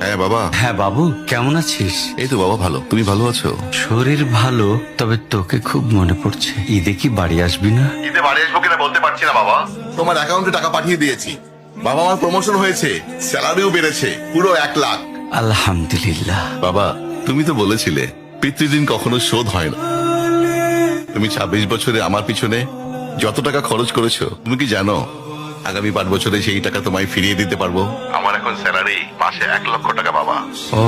হ্যাঁ বাবা। হ্যাঁ বাবু, কেমন আছিস? এই তো বাবা ভালো, তুমি ভালো আছো? শরীর ভালো, তবে তোকে খুব মনে পড়ছে। ঈদে কি বাড়ি আসবি না? ঈদে বাড়ি আসবো কিনা বলতে পারছি না বাবা। তোমার অ্যাকাউন্টে টাকা পাঠিয়ে দিয়েছি বাবা, আমার প্রমোশন হয়েছে, স্যালারিও বেড়েছে, পুরো 1,00,000। আলহামদুলিল্লাহ। বাবা তুমি তো বলেছিলে পিতৃদিন কখনো শোধ হয় না। তুমি 26 বছরে আমার পিছনে যত টাকা খরচ করেছো, তুমি কি জানো আগামী 5 বছরে সেই টাকা তোমায় ফিরিয়ে দিতে পারবো। আমার এখন স্যালারি মাসে 1,00,000 টাকা বাবা। ও,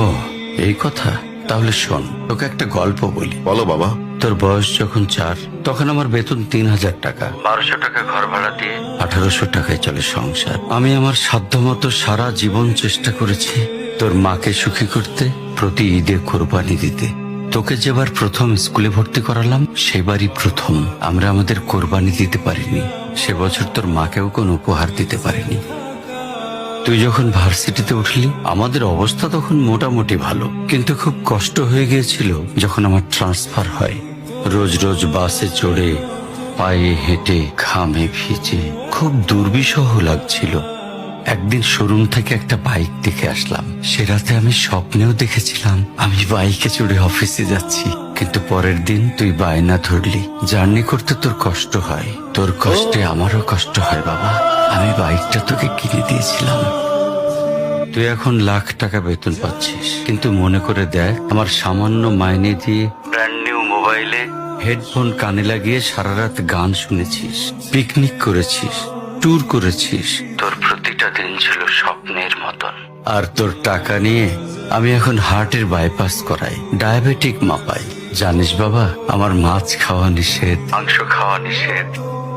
এই কথা। তাহলে শোন, তোকে একটা গল্প বলি। বলো বাবা। তোর বয়স যখন 4, তখন আমার বেতন 3,000 টাকা। 1200 টাকা ঘর ভাড়া দিয়ে 1800 টাকায় চলে সংসার। আমি আমার সাধ্যমতো সারা জীবন চেষ্টা করেছি তোর মাকে সুখী করতে, প্রতি ঈদে কোরবানি দিতে। তোকে যেবার প্রথম স্কুলে ভর্তি করালাম, সেবারই প্রথম আমরা আমাদের কোরবানি দিতে পারিনি। সে বছর তোর মাকেও কোনো উপহার দিতে পারিনি। তুই যখন ভার্সিটিতে উঠলি, আমাদের অবস্থা তখন মোটামুটি ভালো, কিন্তু খুব কষ্ট হয়ে গিয়েছিল যখন আমার ট্রান্সফার হয়। রোজ রোজ বাসে চড়ে, পায়ে হেঁটে, ঘামে ভিজে খুব দুর্বিষহ লাগছিল। একদিন শোরুম থেকে একটা বাইক দেখে আসলাম। সে রাতে আমি স্বপ্নেও দেখেছিলাম আমি বাইকে চড়ে অফিসে যাচ্ছি। কিন্তু পরের দিন তুই বায়না ধরলি, জার্নি করতে তোর কষ্ট হয়। তোর কষ্টে আমারও কষ্ট হয় বাবা। আমি বাইকটা তোকে কিনে দিয়েছিলাম। তুই এখন লাখ টাকা বেতন পাচ্ছিস, কিন্তু মনে করে দেখ, আমার সামান্য মাইনে দিয়ে ব্র্যান্ড নিউ মোবাইলে হেডফোন কানে লাগিয়ে সারা রাত গান শুনেছিস, পিকনিক করেছিস, ট্যুর করেছিস। তোর প্রতিটা দিন ছিল স্বপ্নের মতন। আর তোর টাকা নিয়ে আমি এখন হার্টের বাইপাস করাই, ডায়াবেটিক মাপাই। জানিস বাবা, আমার মাছ খাওয়া নিষেধ, মাংস খাওয়া নিষেধ।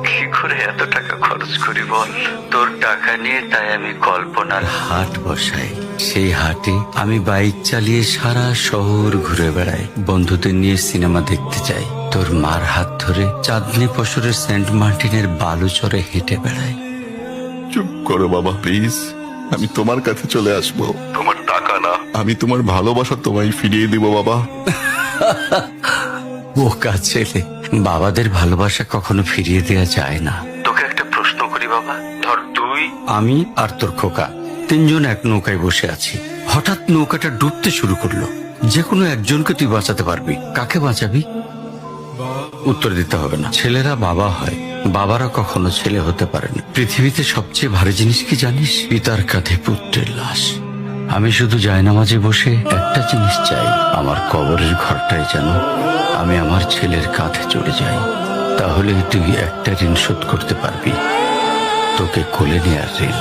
কি করে এত টাকা খরচ করি বল? তোর টাকা নিয়ে তাই আমি কল্পনার হাট বসাই। সেই হাটে আমি বাইক চালিয়ে সারা শহর ঘুরে বেড়াই, বন্ধুদের নিয়ে সিনেমা দেখতে যাই, তোর মার হাত ধরে চাঁদনি পশরের সেন্ট মার্টিনের বালুচরে হেঁটে বেড়াই। চুপ করো বাবা প্লিজ, আমি তোমার কাছে চলে আসবো। তোমার টাকা না, আমি তোমার ভালোবাসা তোমায় ফিরিয়ে দিব বাবা। বোকা ছেলে, বাবাদের ভালোবাসা কখনো ফিরিয়ে দেওয়া যায় না। তোকে একটা প্রশ্ন করি বাবা, ধর তুই, আমি আর তোর খোকা তিনজন এক নৌকায় বসে আছি। হঠাৎ নৌকাটা ডুবতে শুরু করলো। যে কোনো একজনকে তুই বাঁচাতে পারবি, কাকে বাঁচাবি? উত্তর দিতে হবে না। ছেলেরা বাবা হয়, বাবারা কখনো ছেলে হতে পারেনি। পৃথিবীতে সবচেয়ে ভারী জিনিস কি জানিস? পিতার কাঁধে পুত্রের লাশ। আমি শুধু জায়নামাজে বসে একটা জিনিস চাই, আমার কবরের ঘরটায় যেন আমি আমার ছেলের কাঁধে চড়ে যাই। তাহলে তুই একটা ঋণ শোধ করতে পারবি, তোকে কোলে নেয়ার ঋণ।